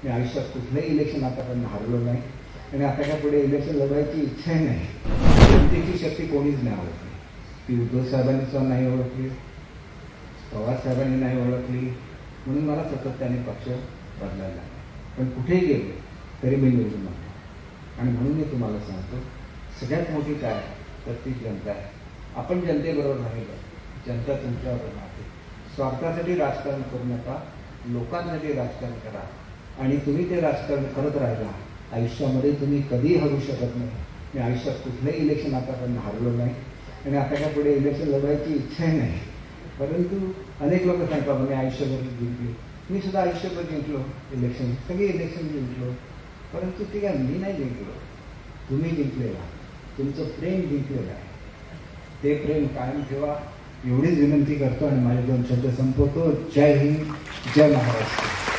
मी आयुष्यात कुठलंही इलेक्शन आतापर्यंत हारलो नाही आणि आता काय पुढे इलेक्शन लढवायची इच्छाही नाही। जनतेची शक्ती कोणीच नाही ओळखली, ती उद्धव साहेबांनी सुद्धा नाही ओळखली, पवार साहेबांनी नाही ओळखली, म्हणून मला सातत्याने पक्ष बदलायला। पण कुठेही गेलो तरी मी निवडून आणतो आणि म्हणून मी तुम्हाला सांगतो, सगळ्यात मोठी काय तर ती जनता आहे। आपण जनतेबरोबर राहिलं, जनता तुमच्याबरोबर राहते। स्वार्थासाठी राजकारण करू नका, लोकांसाठी राजकारण करा आणि तुम्ही ते राजकारण करत राहिला, आयुष्यामध्ये तुम्ही कधीही हरू शकत नाही। मी आयुष्यात कुठलंही इलेक्शन आतापर्यंत हारलो नाही आणि आता काय पुढे इलेक्शन लढवायची इच्छाही नाही। परंतु अनेक लोक सांगतात मी आयुष्यभर जिंकलो, मी सुद्धा आयुष्यभर जिंकलो इलेक्शन, सगळे इलेक्शन जिंकलो, परंतु ते काय मी नाही जिंकलो, तुम्ही जिंकलेला, तुमचं प्रेम जिंकलेलं आहे। ते प्रेम कायम ठेवा एवढीच विनंती करतो आणि माझे 2 शब्द संपवतो। जय हिंद, जय महाराष्ट्र।